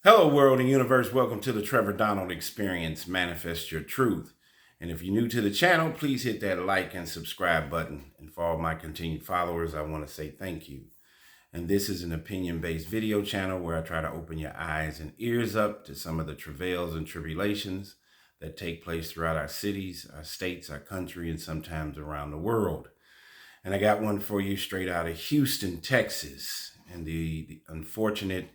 Hello, world and universe. Welcome to the Trevor Donald Experience. Manifest your truth. And if you're new to the channel, please hit that like and subscribe button. And for all my continued followers, I want to say thank you. And this is an opinion-based video channel where I try to open your eyes and ears up to some of the travails and tribulations that take place throughout our cities, our states, our country, and sometimes around the world. And I got one for you straight out of Houston, Texas, and the unfortunate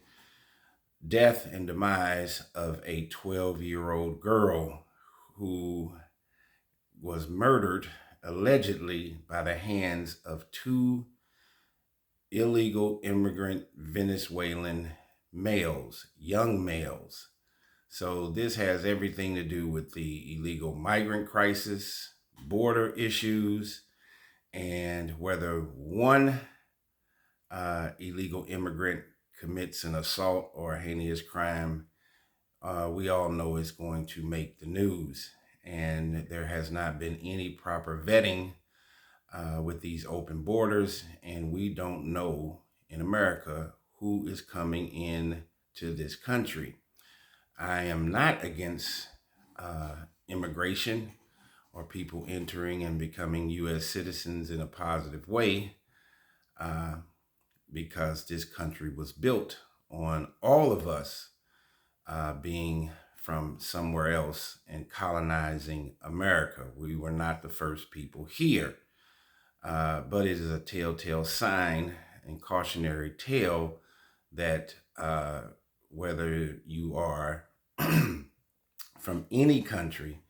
death and demise of a 12-year-old girl who was murdered allegedly by the hands of two illegal immigrant Venezuelan males, young males. So this has everything to do with the illegal migrant crisis, border issues, and whether one illegal immigrant commits an assault or a heinous crime, we all know it's going to make the news. And there has not been any proper vetting with these open borders. And we don't know in America who is coming in to this country. I am not against immigration or people entering and becoming U.S. citizens in a positive way. Because this country was built on all of us being from somewhere else and colonizing America. We were not the first people here, but it is a telltale sign and cautionary tale that whether you are from any country,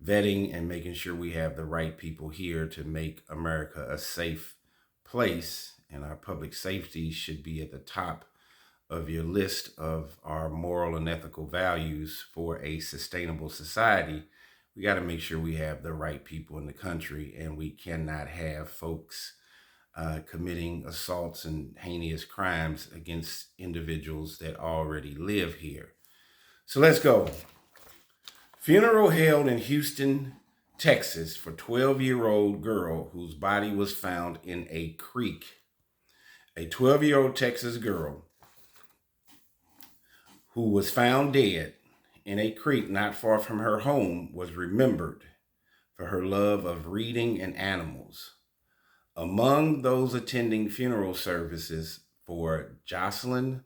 vetting and making sure we have the right people here to make America a safe place, and our public safety should be at the top of your list of our moral and ethical values for a sustainable society. We got to make sure we have the right people in the country, and we cannot have folks committing assaults and heinous crimes against individuals that already live here. So let's go. Funeral held in Houston, Texas for 12-year-old girl whose body was found in a creek. A 12-year-old Texas girl who was found dead in a creek not far from her home was remembered for her love of reading and animals. Among those attending funeral services for Jocelyn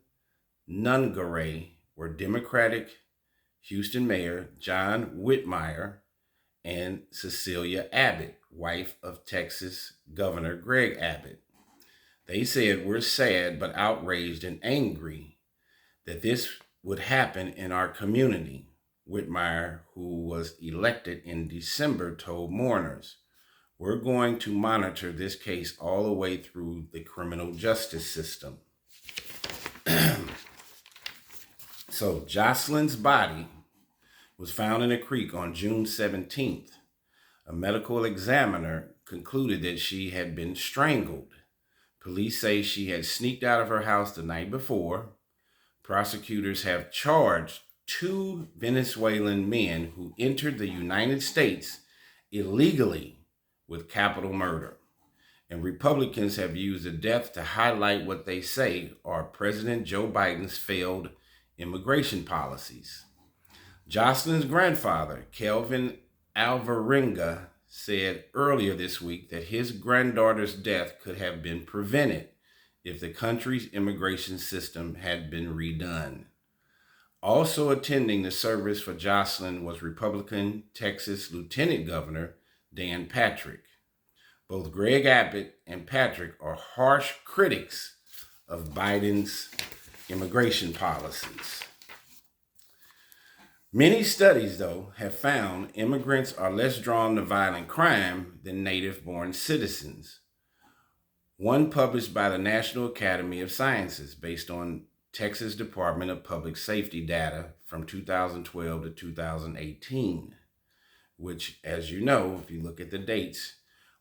Nungaray were Democratic Houston Mayor John Whitmire and Cecilia Abbott, wife of Texas Governor Greg Abbott. They said, "We're sad but outraged and angry that this would happen in our community," Whitmire, who was elected in December, told mourners. "We're going to monitor this case all the way through the criminal justice system." So Jocelyn's body was found in a creek on June 17th. A medical examiner concluded that she had been strangled. Police say she had sneaked out of her house the night before. Prosecutors have charged two Venezuelan men who entered the United States illegally with capital murder. And Republicans have used the death to highlight what they say are President Joe Biden's failed immigration policies. Jocelyn's grandfather, Kelvin Alvarenga, said earlier this week that his granddaughter's death could have been prevented if the country's immigration system had been redone. Also attending the service for Jocelyn was Republican Texas Lieutenant Governor Dan Patrick. Both Greg Abbott and Patrick are harsh critics of Biden's immigration policies. Many studies, though, have found immigrants are less drawn to violent crime than native-born citizens. One published by the National Academy of Sciences based on Texas Department of Public Safety data from 2012 to 2018, which, as you know, if you look at the dates,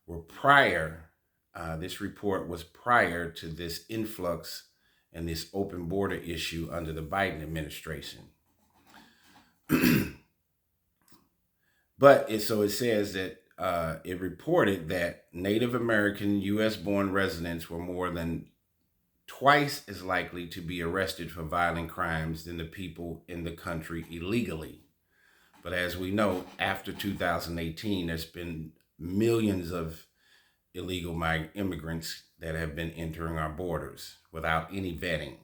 were prior. This report was prior to this influx and this open border issue under the Biden administration. But it says that it reported that Native American U.S. born residents were more than twice as likely to be arrested for violent crimes than the people in the country illegally. But as we know, after 2018, there's been millions of illegal immigrants that have been entering our borders without any vetting.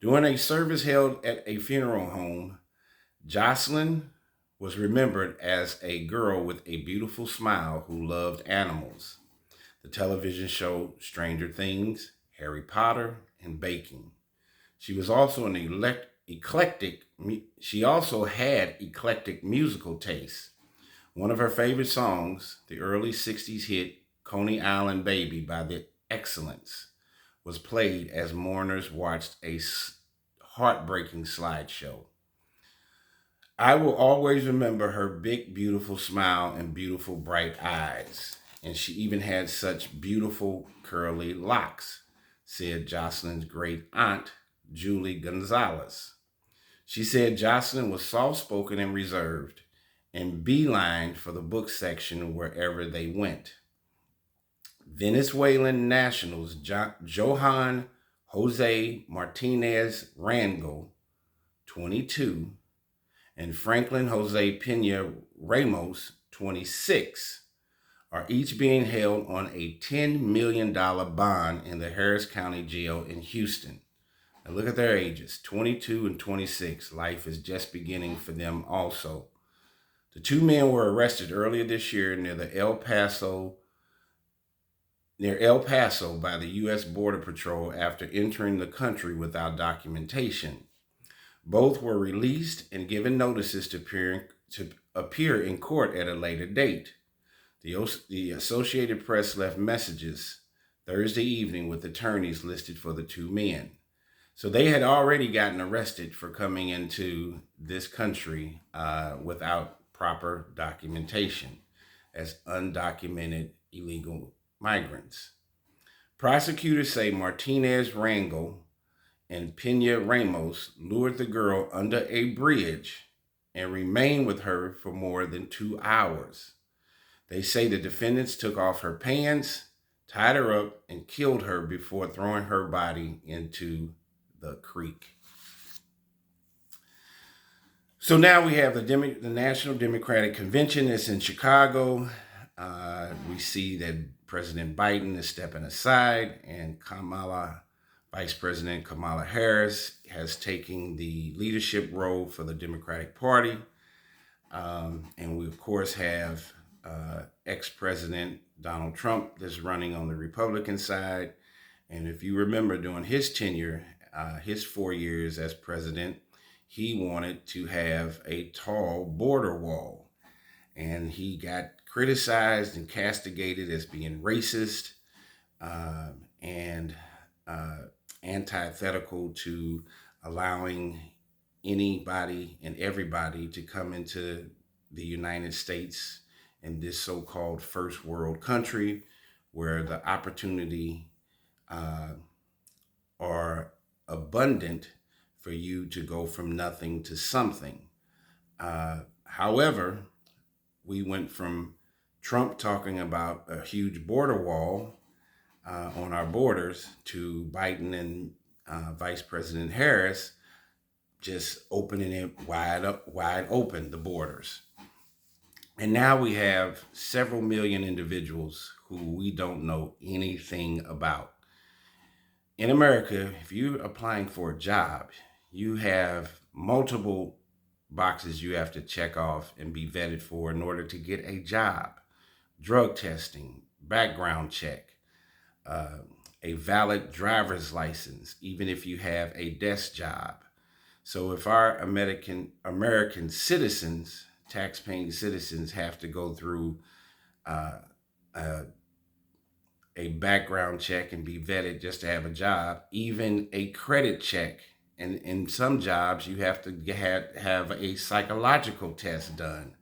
During a service held at a funeral home, Jocelyn was remembered as a girl with a beautiful smile who loved animals. The television show Stranger Things, Harry Potter, and baking. She was also an eclectic. She also had eclectic musical tastes. One of her favorite songs, the early '60s hit "Coney Island Baby" by the Excellents, was played as mourners watched a heartbreaking slideshow. I will always remember her big, beautiful smile and beautiful, bright eyes. And she even had such beautiful, curly locks, said Jocelyn's great aunt, Julie Gonzalez. She said Jocelyn was soft spoken and reserved, and beelined for the book section wherever they went. Venezuelan nationals Johan Jose Martinez Rangel, 22, and Franklin Jose Pena Ramos, 26, are each being held on a $10 million bond in the Harris County Jail in Houston. Now look at their ages, 22 and 26. Life is just beginning for them also. The two men were arrested earlier this year near El Paso by the U.S. Border Patrol after entering the country without documentation. Both were released and given notices to appear in court at a later date. The Associated Press left messages Thursday evening with attorneys listed for the two men. So they had already gotten arrested for coming into this country without proper documentation as undocumented illegal migrants. Prosecutors say Martinez Rangel and Pena Ramos lured the girl under a bridge and remained with her for more than 2 hours. They say the defendants took off her pants, tied her up, and killed her before throwing her body into the creek. So now we have the National Democratic Convention that's in Chicago. We see that President Biden is stepping aside, and Vice President Kamala Harris has taken the leadership role for the Democratic Party. And we, of course, have ex-President Donald Trump that's running on the Republican side. And if you remember, during his tenure, his 4 years as president, he wanted to have a tall border wall. And he got criticized and castigated as being racist and antithetical to allowing anybody and everybody to come into the United States in this so-called first world country where the opportunity are abundant for you to go from nothing to something. However, we went from Trump talking about a huge border wall on our borders to Biden and Vice President Harris just opening it wide open, the borders. And now we have several million individuals who we don't know anything about. In America, if you're applying for a job, you have multiple boxes you have to check off and be vetted for in order to get a job. Drug testing, background check, a valid driver's license, even if you have a desk job. So if our American citizens, tax-paying citizens, have to go through a background check and be vetted just to have a job, even a credit check, and in some jobs you have to have a psychological test done.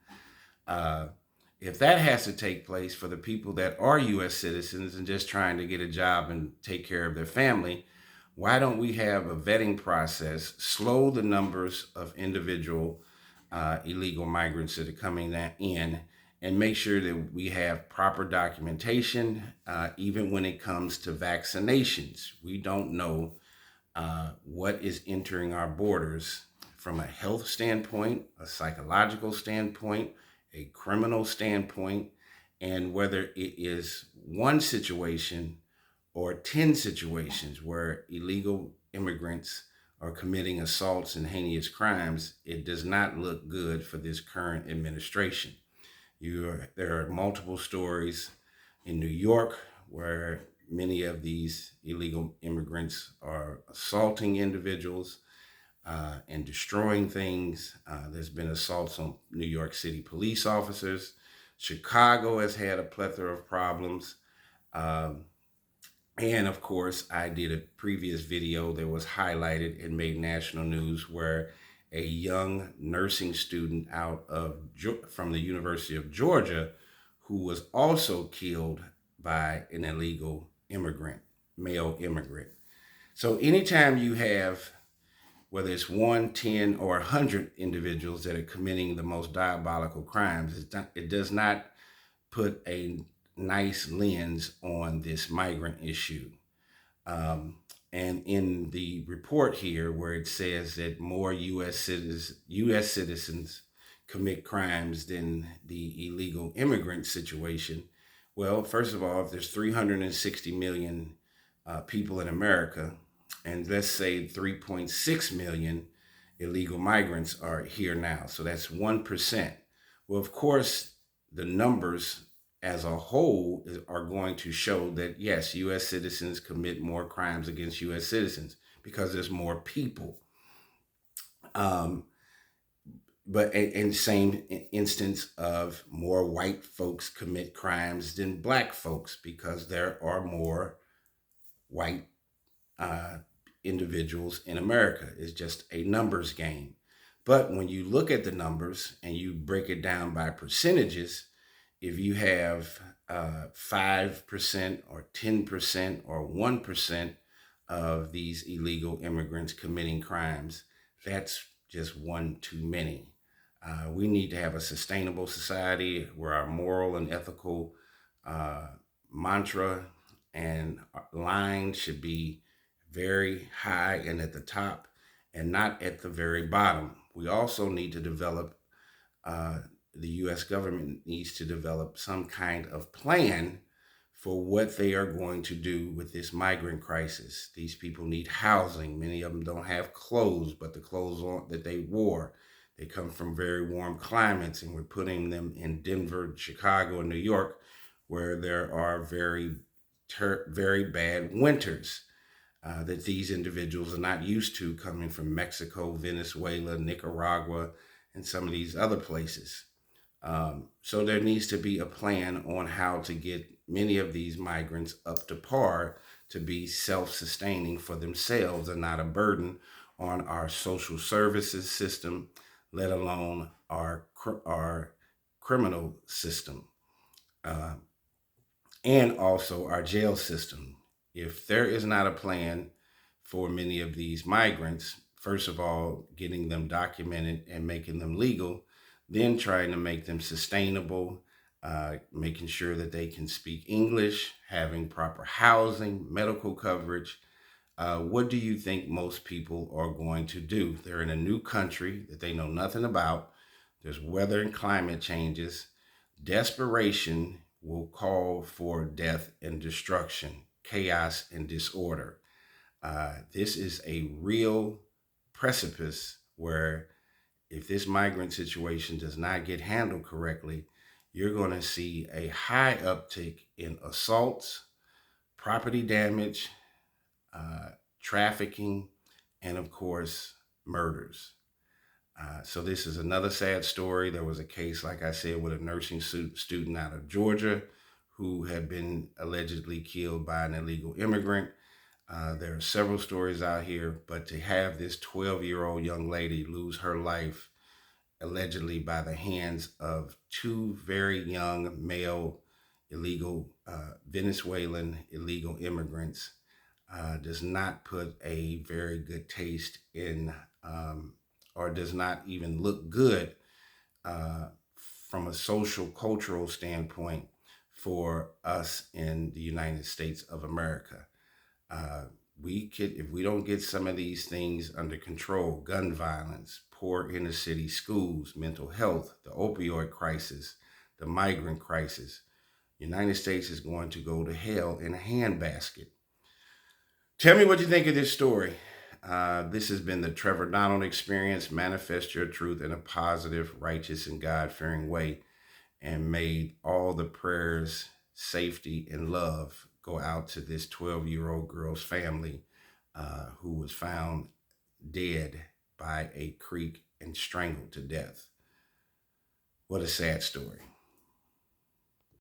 If that has to take place for the people that are U.S. citizens and just trying to get a job and take care of their family, why don't we have a vetting process, slow the numbers of individual illegal migrants that are coming in, and make sure that we have proper documentation, even when it comes to vaccinations. We don't know what is entering our borders from a health standpoint, a psychological standpoint, a criminal standpoint, and whether it is one situation or 10 situations where illegal immigrants are committing assaults and heinous crimes. It does not look good for this current administration. There are multiple stories in New York where many of these illegal immigrants are assaulting individuals and destroying things. There's been assaults on New York City police officers. Chicago has had a plethora of problems. Um, and of course, I did a previous video that was highlighted and made national news where a young nursing student from the University of Georgia, who was also killed by an illegal immigrant, male immigrant. So anytime you have, whether it's 1, 10, or 100 individuals that are committing the most diabolical crimes, it does not put a nice lens on this migrant issue. And in the report here, where it says that more U.S. citizens commit crimes than the illegal immigrant situation, well, first of all, if there's 360 million people in America, and let's say 3.6 million illegal migrants are here now, so that's 1%. Well, of course, the numbers as a whole are going to show that yes, U.S. citizens commit more crimes against U.S. citizens because there's more people. But in same instance of more white folks commit crimes than black folks because there are more white individuals in America. It's just a numbers game. But when you look at the numbers and you break it down by percentages, if you have 5% or 10% or 1% of these illegal immigrants committing crimes, that's just one too many. We need to have a sustainable society where our moral and ethical mantra and line should be very high and at the top and not at the very bottom. We also need to develop, the U.S. government needs to develop some kind of plan for what they are going to do with this migrant crisis. These people need housing. Many of them don't have clothes, but the clothes that they wore, they come from very warm climates, and we're putting them in Denver, Chicago, and New York, where there are very bad winters that these individuals are not used to, coming from Mexico, Venezuela, Nicaragua, and some of these other places. So there needs to be a plan on how to get many of these migrants up to par to be self-sustaining for themselves and not a burden on our social services system, let alone our criminal system, and also our jail system. If there is not a plan for many of these migrants, first of all, getting them documented and making them legal, then trying to make them sustainable, making sure that they can speak English, having proper housing, medical coverage. What do you think most people are going to do? They're in a new country that they know nothing about. There's weather and climate changes. Desperation will call for death and destruction, chaos and disorder. This is a real precipice where if this migrant situation does not get handled correctly, you're going to see a high uptick in assaults, property damage, trafficking, and of course, murders. So this is another sad story. There was a case, like I said, with a nursing student out of Georgia who had been allegedly killed by an illegal immigrant. There are several stories out here, but to have this 12-year-old young lady lose her life allegedly by the hands of two very young male illegal Venezuelan illegal immigrants does not put a very good taste in, or does not even look good from a social cultural standpoint for us in the United States of America. Uh, if we don't get some of these things under control, gun violence, poor inner city schools, mental health, the opioid crisis, the migrant crisis, United States is going to go to hell in a handbasket. Tell me what you think of this story. This has been the Trevor Donald Experience. Manifest your truth in a positive, righteous, and God fearing way. And may all the prayers, safety, and love go out to this 12-year-old girl's family who was found dead by a creek and strangled to death. What a sad story.